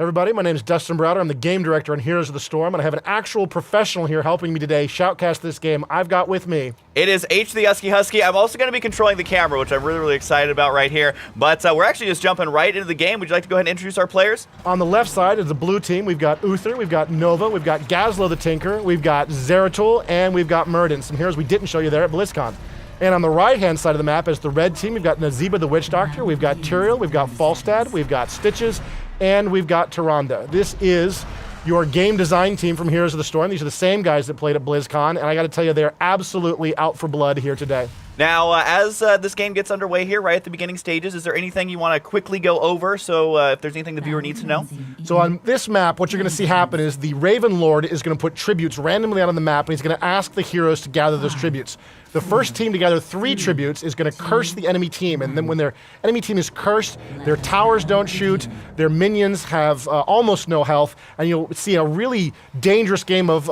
Everybody, my name is Dustin. I'm the game director on Heroes of the Storm, and I have an actual professional here helping me today shoutcast this game. I've got with me... It is H the Husky. I'm also going to be controlling the camera, which I'm really excited about right here. But we're actually just jumping right into the game. Would you like to go ahead and introduce our players? On the left side is the blue team. We've got Uther, we've got Nova, we've got Gazlo the Tinker, we've got Zeratul, and we've got Murden. Some heroes we didn't show you there at BlizzCon. And on the right-hand side of the map is the red team. We've got Nazeeba the Witch Doctor, we've got Tyrael, we've got Falstad, we've got Stitches, and we've got Tyrande. This is your game design team from Heroes of the Storm. These are the same guys that played at BlizzCon, and I got to tell you, they're absolutely out for blood here today. Now, as this game gets underway here, right at the beginning stages, is there anything you want to quickly go over, so if there's anything the viewer needs to know? So on this map, what you're going to see happen is the Raven Lord is going to put tributes randomly out on the map, and he's going to ask the heroes to gather those tributes. The first team to gather 3 tributes is going to curse the enemy team, and then when their enemy team is cursed, their towers don't shoot, their minions have almost no health, and you'll see a really dangerous game of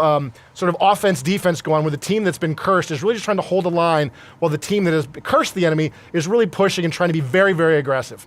sort of offense-defense go on, where the team that's been cursed is really just trying to hold a line, while the team that has cursed the enemy is really pushing and trying to be very aggressive.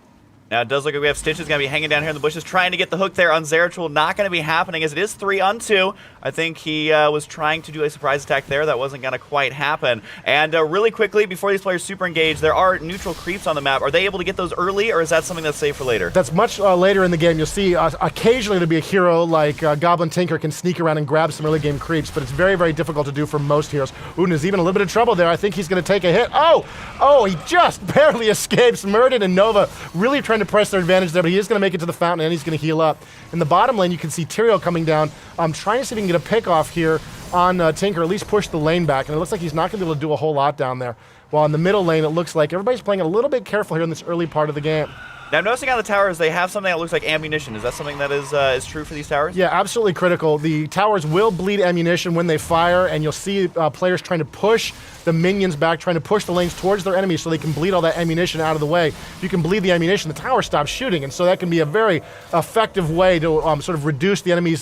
Now, it does look like we have Stitches going to be hanging down here in the bushes, trying to get the hook there on Zeratul. Not going to be happening, as it is 3-on-2. I think he was trying to do a surprise attack there. That wasn't going to quite happen. And really quickly, before these players super engage, there are neutral creeps on the map. Are they able to get those early, or is that something that's saved for later? That's much later in the game. You'll see occasionally there'll be a hero like Goblin Tinker can sneak around and grab some early game creeps, but it's very difficult to do for most heroes. Una's even a little bit of trouble there. I think he's going to take a hit. Oh, he just barely escapes. Murden and Nova really trying to press their advantage there, but he is going to make it to the fountain, and he's going to heal up. In the bottom lane, you can see Tyrael coming down. Trying to see if he can get a pick off here on Tinker, at least push the lane back, and it looks like he's not going to be able to do a whole lot down there. While in the middle lane, it looks like everybody's playing a little bit careful here in this early part of the game. Now, I'm noticing on the towers, they have something that looks like ammunition. Is that something that is true for these towers? Yeah, absolutely critical. The towers will bleed ammunition when they fire, and you'll see players trying to push the minions back, trying to push the lanes towards their enemies so they can bleed all that ammunition out of the way. If you can bleed the ammunition, the tower stops shooting, and so that can be a very effective way to sort of reduce the enemy's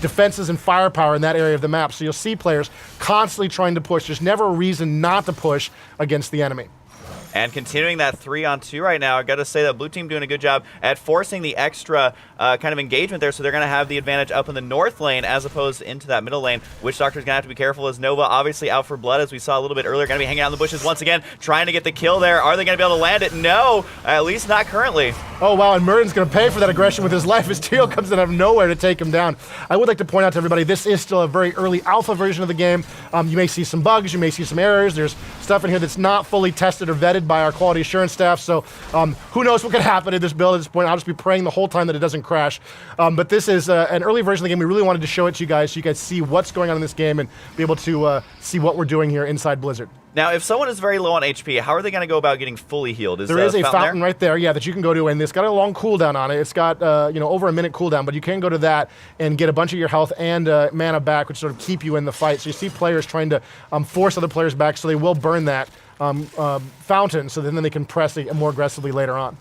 defenses and firepower in that area of the map. So you'll see players constantly trying to push. There's never a reason not to push against the enemy. And continuing that 3-on-2 right now, I got to say that blue team doing a good job at forcing the extra kind of engagement there, so they're going to have the advantage up in the north lane as opposed to into that middle lane. Witch Doctor's going to have to be careful, as Nova obviously out for blood, as we saw a little bit earlier. Going to be hanging out in the bushes once again, trying to get the kill there. Are they going to be able to land it? No, at least not currently. Oh, wow, and Murden's going to pay for that aggression with his life as Tyrael comes in out of nowhere to take him down. I would like to point out to everybody, this is still a very early alpha version of the game. You may see some bugs, you may see some errors. There's stuff in here that's not fully tested or vetted by our quality assurance staff, so who knows what could happen in this build at this point. I'll just be praying the whole time that it doesn't crash. But this is an early version of the game. We really wanted to show it to you guys so you guys see what's going on in this game and be able to see what we're doing here inside Blizzard. Now, if someone is very low on HP, how are they going to go about getting fully healed? There is a fountain right there, yeah, that you can go to, and it's got a long cooldown on it. It's got over a minute cooldown, but you can go to that and get a bunch of your health and mana back, which sort of keep you in the fight. So you see players trying to force other players back, so they will burn that fountain, so then they can press it more aggressively later on.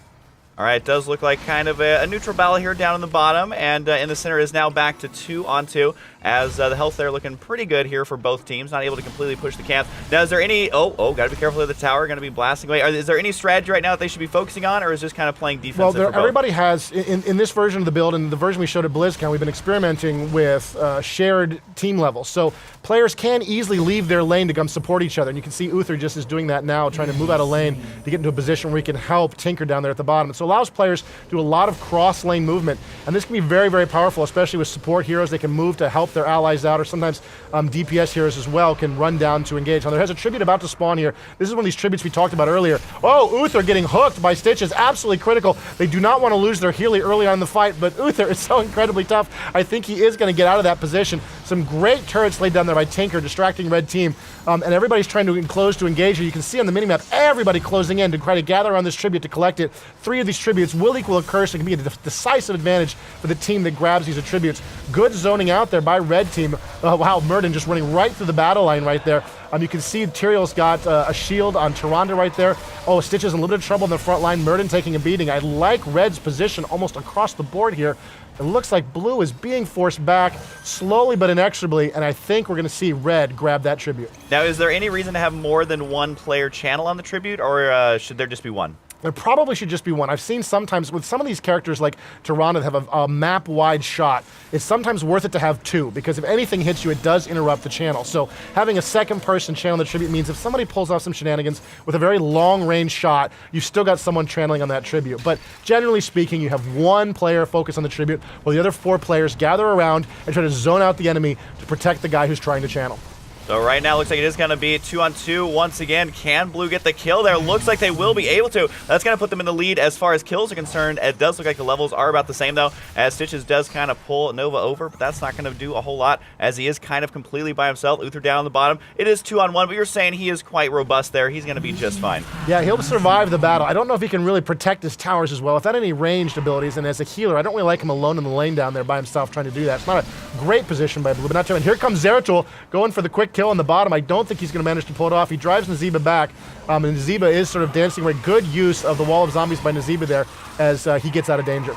All right, it does look like kind of a neutral battle here down in the bottom, and in the center is now back to 2-on-2, as the health there looking pretty good here for both teams, not able to completely push the camp. Now, is there any, gotta be careful of the tower, gonna be blasting away. Is there any strategy right now that they should be focusing on, or is just kind of playing defensive? Well, everybody has, in this version of the build, and the version we showed at BlizzCon, we've been experimenting with shared team levels. So players can easily leave their lane to come support each other, and you can see Uther just is doing that now, trying to move out of lane to get into a position where he can help Tinker down there at the bottom. So allows players to do a lot of cross-lane movement, and this can be very powerful, especially with support heroes. They can move to help their allies out, or sometimes DPS heroes as well can run down to engage. Now, there has a tribute about to spawn here. This is one of these tributes we talked about earlier. Oh, Uther getting hooked by Stitches, absolutely critical. They do not want to lose their Healy early on in the fight, but Uther is so incredibly tough. I think he is going to get out of that position. Some great turrets laid down there by Tinker, distracting red team, and everybody's trying to enclose to engage here. You can see on the minimap everybody closing in to try to gather around this tribute to collect it. 3 of these tributes will equal a curse. It can be a decisive advantage for the team that grabs these attributes. Good zoning out there by red team. Wow, Murden just running right through the battle line right there. You can see Tyrael's got a shield on Tyrande right there. Oh, Stitches in a little bit of trouble in the front line. Murden taking a beating. I like red's position almost across the board here. It looks like blue is being forced back slowly but inexorably, and I think we're going to see red grab that tribute. Now, is there any reason to have more than one player channel on the tribute, or should there just be one? There probably should just be one. I've seen sometimes with some of these characters like Tyrande that have a map-wide shot, it's sometimes worth it to have two, because if anything hits you, it does interrupt the channel. So having a second person channel the tribute means if somebody pulls off some shenanigans with a very long-range shot, you've still got someone channeling on that tribute. But generally speaking, you have one player focus on the tribute, while the other 4 players gather around and try to zone out the enemy to protect the guy who's trying to channel. So right now, looks like it is going to be 2-on-2 once again. Can Blue get the kill there? Looks like they will be able to. That's going to put them in the lead as far as kills are concerned. It does look like the levels are about the same, though, as Stitches does kind of pull Nova over, but that's not going to do a whole lot, as he is kind of completely by himself. Uther down on the bottom. It is 2-on-1, but you're saying he is quite robust there. He's going to be just fine. Yeah, he'll survive the battle. I don't know if he can really protect his towers as well. Without any ranged abilities, and as a healer, I don't really like him alone in the lane down there by himself trying to do that. It's not a great position by Blue, but not too. And here comes Zeratul going for the quick kill on the bottom. I don't think he's going to manage to pull it off. He drives Nazeeba back, and Nazeeba is sort of dancing away. Good use of the wall of zombies by Nazeeba there as he gets out of danger.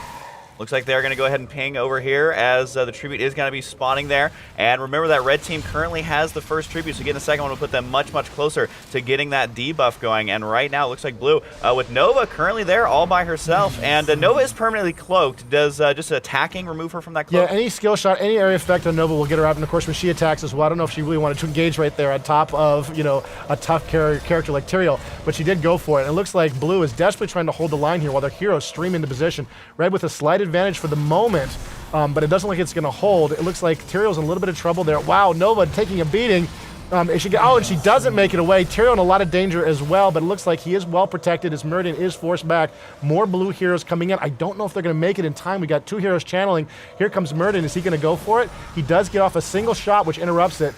Looks like they're going to go ahead and ping over here as the tribute is going to be spawning there. And remember that red team currently has the first tribute, so getting the second one will put them much, much closer to getting that debuff going. And right now, it looks like Blue, with Nova currently there all by herself. And Nova is permanently cloaked. Does just attacking remove her from that cloak? Yeah, any skill shot, any area effect on Nova will get her out. And of course, when she attacks as well, I don't know if she really wanted to engage right there on top of, a tough character like Tyrael, but she did go for it. And it looks like Blue is desperately trying to hold the line here while their heroes stream into position. Red with a slight advantage for the moment, but it doesn't look like it's going to hold. It looks like Tyrael's in a little bit of trouble there. Wow, Nova taking a beating. And she doesn't make it away. Tyrael in a lot of danger as well, but it looks like he is well protected as Meridian is forced back. More Blue heroes coming in. I don't know if they're going to make it in time. We got 2 heroes channeling. Here comes Meridian. Is he going to go for it? He does get off a single shot, which interrupts it.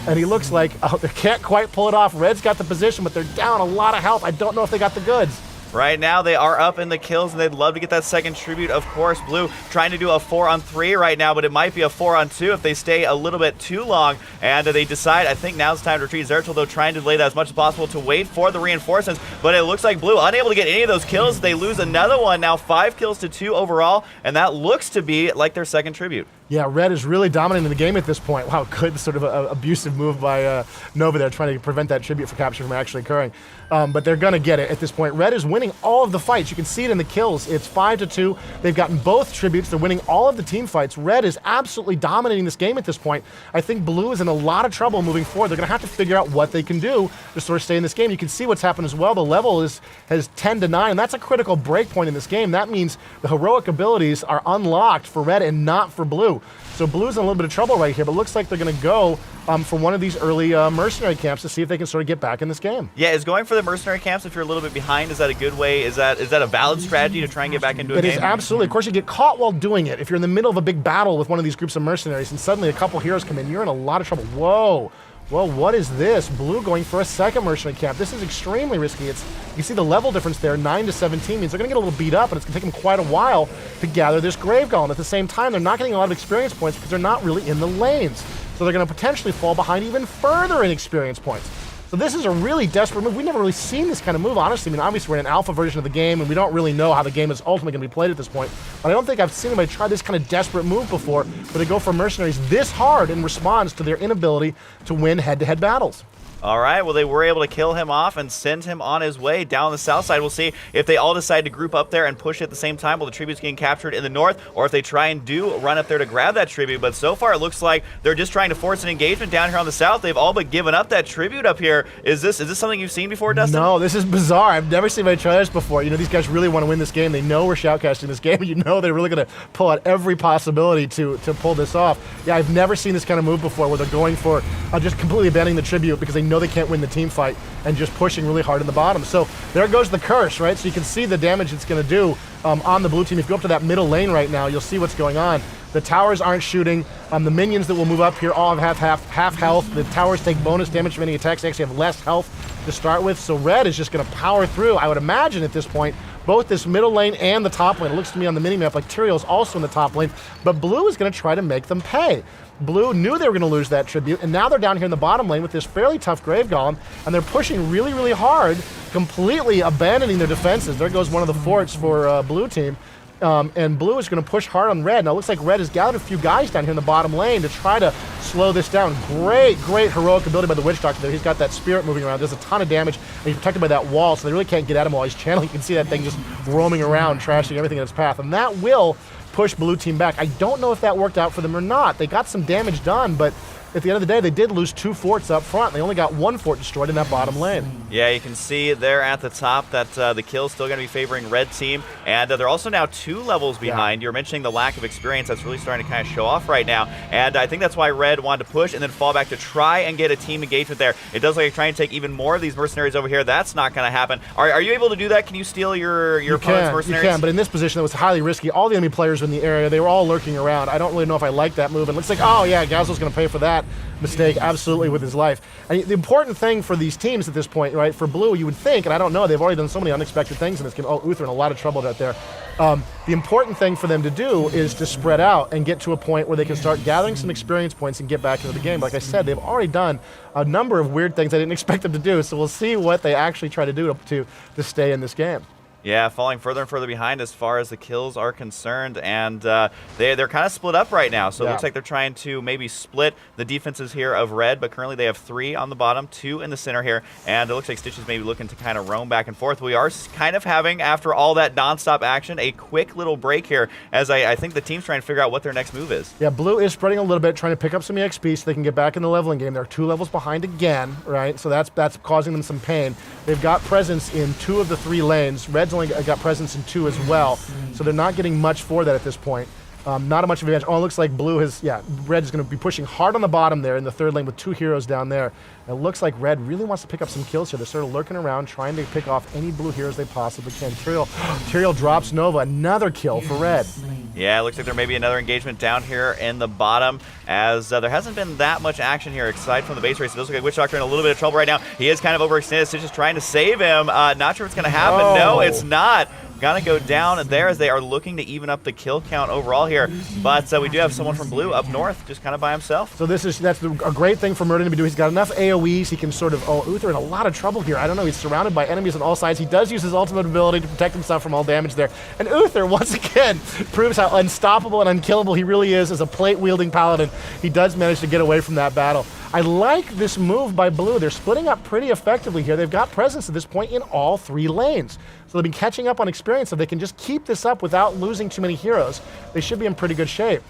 And he looks like they can't quite pull it off. Red's got the position, but they're down a lot of health. I don't know if they got the goods. Right now, they are up in the kills, and they'd love to get that second tribute. Of course, Blue trying to do a 4-on-3 right now, but it might be a 4-on-2 if they stay a little bit too long. And they decide, I think now's the time to retreat. Zeratul, though, trying to delay that as much as possible to wait for the reinforcements. But it looks like Blue unable to get any of those kills. They lose another one. Now 5 kills to 2 overall, and that looks to be like their second tribute. Yeah, Red is really dominating the game at this point. Wow, good sort of abusive move by Nova there, trying to prevent that tribute for capture from actually occurring. But they're going to get it at this point. Red is winning all of the fights. You can see it in the kills. It's 5-2. They've gotten both tributes. They're winning all of the team fights. Red is absolutely dominating this game at this point. I think Blue is in a lot of trouble moving forward. They're going to have to figure out what they can do to sort of stay in this game. You can see what's happened as well. The level has 10-9, and that's a critical break point in this game. That means the heroic abilities are unlocked for Red and not for Blue. So Blue's in a little bit of trouble right here, but looks like they're going to go for one of these early mercenary camps to see if they can sort of get back in this game. Yeah, is going for the mercenary camps if you're a little bit behind, is that a good way? Is that a valid strategy to try and get back into a game? It is absolutely. Of course, you get caught while doing it. If you're in the middle of a big battle with one of these groups of mercenaries and suddenly a couple heroes come in, you're in a lot of trouble. Whoa. Well, what is this? Blue going for a second mercenary camp. This is extremely risky. You can see the level difference there, 9-17, means they're going to get a little beat up, and it's going to take them quite a while to gather this Grave Golem. At the same time, they're not getting a lot of experience points because they're not really in the lanes. So they're going to potentially fall behind even further in experience points. So this is a really desperate move. We've never really seen this kind of move, honestly. I mean, obviously we're in an alpha version of the game, and we don't really know how the game is ultimately going to be played at this point. But I don't think I've seen anybody try this kind of desperate move before, where they go for mercenaries this hard in response to their inability to win head-to-head battles. All right, well, they were able to kill him off and send him on his way down the south side. We'll see if they all decide to group up there and push at the same time while the tribute's getting captured in the north, or if they try and do run up there to grab that tribute. But so far, it looks like they're just trying to force an engagement down here on the south. They've all but given up that tribute up here. Is this something you've seen before, Dustin? No, this is bizarre. I've never seen anybody try this before. These guys really want to win this game. They know we're shoutcasting this game. They're really going to pull out every possibility to pull this off. Yeah, I've never seen this kind of move before, where they're going for just completely abandoning the tribute because they know they can't win the team fight and just pushing really hard in the bottom. So there goes the curse, right? So you can see the damage it's going to do on the blue team. If you go up to that middle lane right now, you'll see what's going on. The towers aren't shooting. The minions that will move up here all have half health. The towers take bonus damage from any attacks. They actually have less health to start with. So Red is just going to power through. I would imagine at this point, both this middle lane and the top lane. It looks to me on the minimap like Tyrael is also in the top lane, but Blue is going to try to make them pay. Blue knew they were going to lose that tribute, and now they're down here in the bottom lane with this fairly tough Grave Golem, and they're pushing really, really hard, completely abandoning their defenses. There goes one of the forts for Blue team. and blue is going to push hard on red. Now it looks like red has gathered a few guys down here in the bottom lane to try to slow this down. Great heroic ability by the Witch Doctor there. He's got that spirit moving around. Does a ton of damage, and he's protected by that wall, so they really can't get at him while he's channeling. You can see that thing just roaming around, trashing everything in its path, and that will push blue team back. I don't know if that worked out for them or not. They got some damage done, but at the end of the day, they did lose 2 forts up front. They only got 1 fort destroyed in that bottom lane. Yeah, you can see there at the top that the kill's still going to be favoring red team, and they're also now 2 levels behind. You're mentioning the lack of experience that's really starting to kind of show off right now, and I think that's why red wanted to push and then fall back to try and get a team engagement there. It does look like trying to take even more of these mercenaries over here. That's not going to happen. Are you able to do that? Can you steal your opponent's mercenaries? You can, but in this position, that was highly risky. All the enemy players were in the area. They were all lurking around. I don't really know if I like that move. It looks like, oh yeah, Gazzo's going to pay for that mistake absolutely with his life. And the important thing for these teams at this point, right, for blue, you would think, and I don't know, they've already done so many unexpected things in this game. Oh, Uther in a lot of trouble out there. The important thing for them to do is to spread out and get to a point where they can start gathering some experience points and get back into the game. Like I said, they've already done a number of weird things I didn't expect them to do, so we'll see what they actually try to do to stay in this game. Yeah, falling further and further behind as far as the kills are concerned, and they're kind of split up right now. So it looks like they're trying to maybe split the defenses here of red, but currently they have 3 on the bottom, 2 in the center here, and it looks like Stitch is maybe looking to kind of roam back and forth. We are kind of having, after all that nonstop action, a quick little break here, as I think the team's trying to figure out what their next move is. Yeah, blue is spreading a little bit, trying to pick up some EXP so they can get back in the leveling game. They're 2 levels behind again, right? So that's causing them some pain. They've got presence in 2 of the 3 lanes. Red's only got presence in 2 as well, so they're not getting much for that at this point. Not a much advantage. Oh, it looks like blue has, red is going to be pushing hard on the bottom there in the 3rd lane with 2 heroes down there. And it looks like red really wants to pick up some kills here. They're sort of lurking around, trying to pick off any blue heroes they possibly can. Tyrael drops Nova, another kill for red. Yeah, it looks like there may be another engagement down here in the bottom, as there hasn't been that much action here aside from the base race. It does look like Witch Doctor in a little bit of trouble right now. He is kind of overextended. Stitch is trying to save him. Not sure what's going to happen. No, it's not. Gonna go down there as they are looking to even up the kill count overall here. But we do have someone from blue up north just kind of by himself. So that's a great thing for Murden to do. He's got enough AoEs. He can sort of, Uther in a lot of trouble here. I don't know. He's surrounded by enemies on all sides. He does use his ultimate ability to protect himself from all damage there. And Uther, once again, proves how unstoppable and unkillable he really is as a plate-wielding paladin. He does manage to get away from that battle. I like this move by blue. They're splitting up pretty effectively here. They've got presence at this point in all 3 lanes. So they've been catching up on experience. If they can just keep this up without losing too many heroes, they should be in pretty good shape.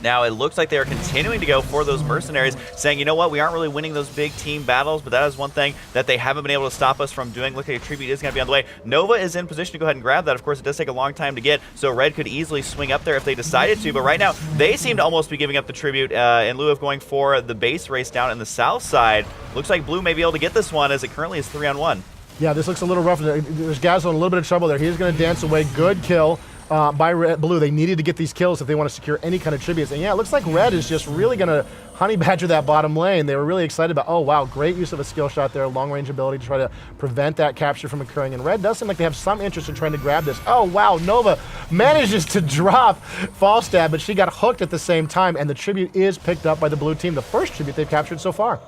Now, it looks like they are continuing to go for those mercenaries, saying, you know what, we aren't really winning those big team battles, but that is one thing that they haven't been able to stop us from doing. Look like a tribute is going to be on the way. Nova is in position to go ahead and grab that. Of course, it does take a long time to get, so red could easily swing up there if they decided to, but right now, they seem to almost be giving up the tribute in lieu of going for the base race down in the south side. Looks like blue may be able to get this one, as it currently is 3-on-1. Yeah, this looks a little rough. There's Gazzo in a little bit of trouble there. He's going to dance away. Good kill by blue. They needed to get these kills if they want to secure any kind of tributes. And yeah, it looks like red is just really going to honey badger that bottom lane. They were really excited about, oh wow, great use of a skill shot there, long range ability to try to prevent that capture from occurring. And red does seem like they have some interest in trying to grab this. Oh wow, Nova manages to drop Falstad, but she got hooked at the same time, and the tribute is picked up by the blue team, the first tribute they've captured so far.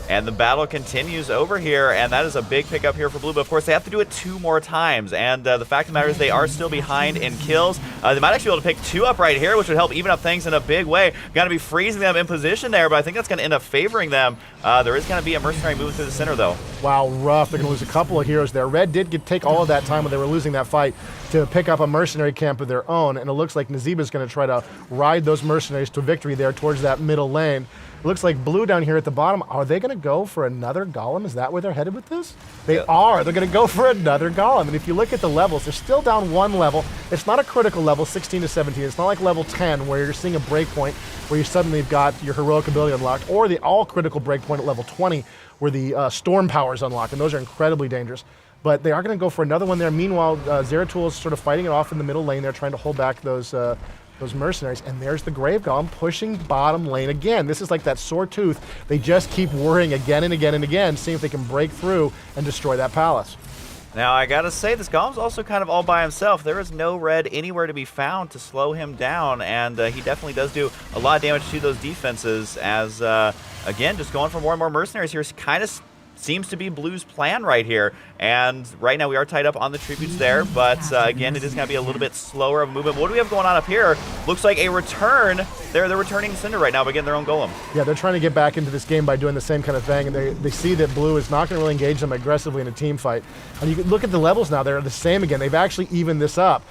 And the battle continues over here, and that is a big pickup here for blue. But of course, they have to do it 2 more times. And the fact of the matter is they are still behind in kills. They might actually be able to pick 2 up right here, which would help even up things in a big way. Going to be freezing them in position there, but I think that's going to end up favoring them. There is going to be a mercenary moving through the center, though. Wow, rough. They're going to lose a couple of heroes there. Red did take all of that time when they were losing that fight to pick up a mercenary camp of their own, and it looks like Nazeeba's going to try to ride those mercenaries to victory there towards that middle lane. It looks like blue down here at the bottom. Are they going to go for another golem? Is that where they're headed with this? They are. They're going to go for another golem. And if you look at the levels, they're still down 1 level. It's not a critical level, 16 to 17. It's not like level 10 where you're seeing a breakpoint where you suddenly have got your heroic ability unlocked, or the all-critical breakpoint at level 20 where the storm power is unlocked, and those are incredibly dangerous. But they are going to go for another one there. Meanwhile, Zeratul is sort of fighting it off in the middle lane there, trying to hold back those mercenaries. And there's the Grave Golem pushing bottom lane again. This is like that sore tooth. They just keep worrying again and again and again, seeing if they can break through and destroy that palace. Now, I gotta say, this Golem's also kind of all by himself. There is no red anywhere to be found to slow him down, and he definitely does do a lot of damage to those defenses as, again, just going for more and more mercenaries here, kind of seems to be Blue's plan right here. And right now we are tied up on the tributes there, but again, it is going to be a little bit slower of a movement. What do we have going on up here? Looks like a return. They're returning Cinder right now, but getting their own golem. Yeah, they're trying to get back into this game by doing the same kind of thing, and they see that Blue is not going to really engage them aggressively in a team fight. And you can look at the levels now. They're the same again. They've actually evened this up.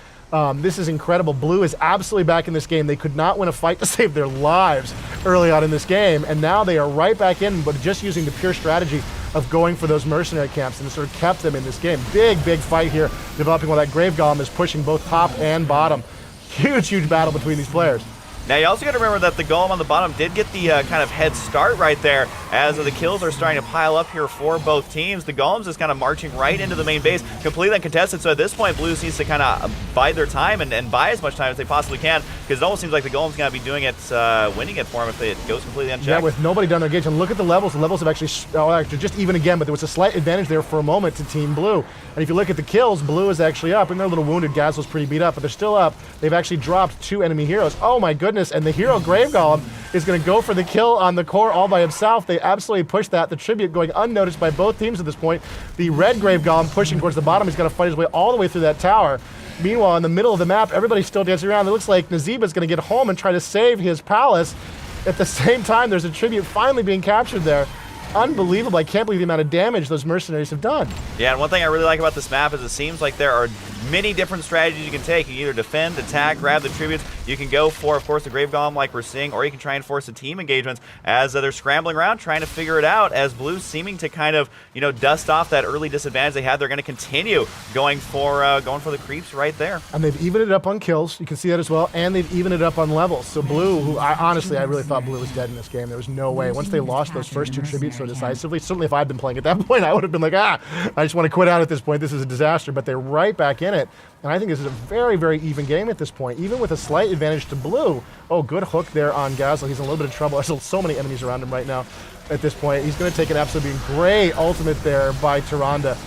This is incredible. Blue is absolutely back in this game. They could not win a fight to save their lives early on in this game, and now they are right back in, but just using the pure strategy of going for those mercenary camps, and it sort of kept them in this game. Big fight here, developing while that Grave Golem is pushing both top and bottom. Huge battle between these players. Now, you also got to remember that the golem on the bottom did get the kind of head start right there as the kills are starting to pile up here for both teams. The golem's just kind of marching right into the main base, completely uncontested. So at this point, Blue needs to kind of bide their time and buy as much time as they possibly can, because it almost seems like the golem's going to be doing it, winning it for him if it goes completely unchecked. Yeah, with nobody down their gauge. And look at the levels. The levels have actually just even again, but there was a slight advantage there for a moment to Team Blue. And if you look at the kills, Blue is actually up, and they're a little wounded. Gazlo's pretty beat up, but they're still up. They've actually dropped 2 enemy heroes. Oh my goodness, and the hero Grave Golem is going to go for the kill on the core all by himself. They absolutely pushed that. The tribute going unnoticed by both teams at this point. The red Grave Golem pushing towards the bottom. He's got to fight his way all the way through that tower. Meanwhile, in the middle of the map, everybody's still dancing around. It looks like Nazeeba's going to get home and try to save his palace. At the same time, there's a tribute finally being captured there. Unbelievable. I can't believe the amount of damage those mercenaries have done. Yeah, and one thing I really like about this map is it seems like there are many different strategies you can take. You can either defend, attack, grab the tributes. You can go for, of course, the Grave Golem like we're seeing, or you can try and force the team engagements as they're scrambling around trying to figure it out. As Blue seeming to kind of, dust off that early disadvantage they had, they're going to continue going for the creeps right there. And they've evened it up on kills. You can see that as well, and they've evened it up on levels. So Blue, who I really thought Blue was dead in this game. There was no way. Once they lost those first 2 tributes so decisively, certainly if I'd been playing at that point, I would have been like, I just want to quit out at this point. This is a disaster. But they're right back in it. And I think this is a very even game at this point, even with a slight advantage to Blue. Oh, good hook there on Gazlo. He's in a little bit of trouble. There's so many enemies around him right now at this point. He's going to take an absolutely great ultimate there by Tyrande.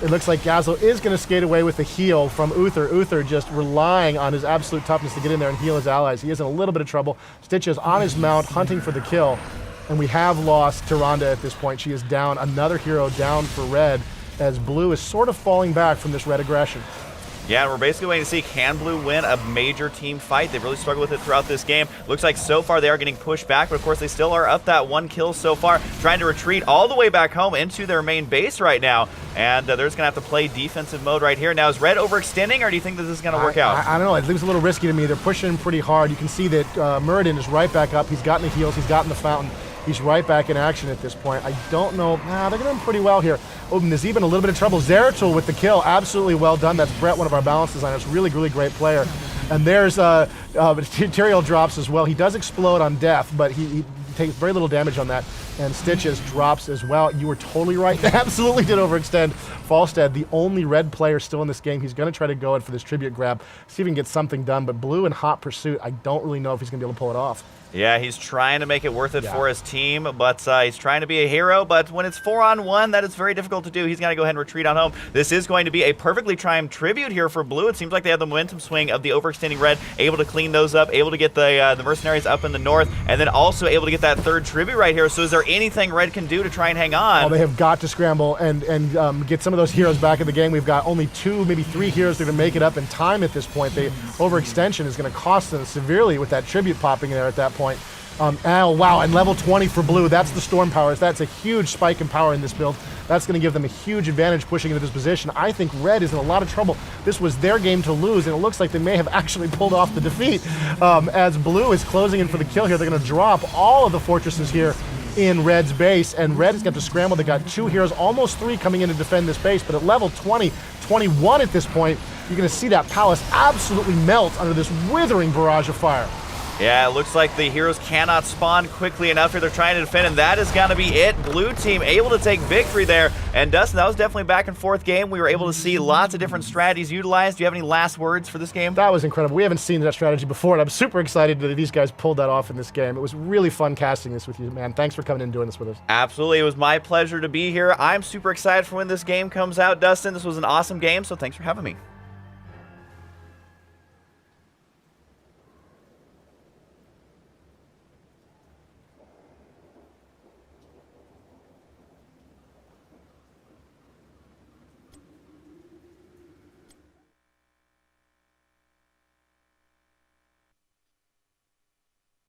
It looks like Gazlo is going to skate away with the heal from Uther. Uther just relying on his absolute toughness to get in there and heal his allies. He is in a little bit of trouble. Stitch is on his mount, hunting for the kill. And we have lost Tyrande at this point. She is down. Another hero down for Red, as Blue is sort of falling back from this Red aggression. Yeah, and we're basically waiting to see, can Blue win a major team fight? They've really struggled with it throughout this game. Looks like so far they are getting pushed back, but of course they still are up that 1 kill so far, trying to retreat all the way back home into their main base right now. And they're just going to have to play defensive mode right here. Now, is Red overextending, or do you think that this is going to work out? I don't know. It looks a little risky to me. They're pushing him pretty hard. You can see that Muradin is right back up. He's gotten the heals. He's gotten the fountain. He's right back in action at this point. I don't know. They're doing pretty well here. Oh, Nazeeba in a little bit of trouble. Zeratul with the kill. Absolutely well done. That's Brett, one of our balance designers. Really great player. And there's Tyrael drops as well. He does explode on death, but he takes very little damage on that. And Stitches drops as well. You were totally right. They absolutely did overextend. Falstead, the only Red player still in this game. He's going to try to go in for this tribute grab, see if he can get something done. But Blue in hot pursuit, I don't really know if he's going to be able to pull it off. Yeah, he's trying to make it worth it for his team, but he's trying to be a hero. But when it's 4-on-1, that is very difficult to do. He's got to go ahead and retreat on home. This is going to be a perfectly timed tribute here for Blue. It seems like they have the momentum swing of the overextending Red, able to clean those up, able to get the mercenaries up in the north, and then also able to get that 3rd tribute right here. So is there anything Red can do to try and hang on? Oh, they have got to scramble and get some of those heroes back in the game. We've got only 2, maybe 3 heroes that are going to make it up in time at this point. The overextension is going to cost them severely with that tribute popping there at that point. Oh, wow, and level 20 for Blue. That's the Storm Powers. That's a huge spike in power in this build. That's going to give them a huge advantage pushing into this position. I think Red is in a lot of trouble. This was their game to lose, and it looks like they may have actually pulled off the defeat. As Blue is closing in for the kill here, they're going to drop all of the fortresses here in Red's base, and Red has got to scramble. They got 2 heroes, almost 3 coming in to defend this base, but at level 20, 21 at this point, you're going to see that palace absolutely melt under this withering barrage of fire. Yeah, it looks like the heroes cannot spawn quickly enough here. They're trying to defend, and that is going to be it. Blue team able to take victory there. And Dustin, that was definitely a back and forth game. We were able to see lots of different strategies utilized. Do you have any last words for this game? That was incredible. We haven't seen that strategy before, and I'm super excited that these guys pulled that off in this game. It was really fun casting this with you, man. Thanks for coming in and doing this with us. Absolutely. It was my pleasure to be here. I'm super excited for when this game comes out, Dustin. This was an awesome game, so thanks for having me.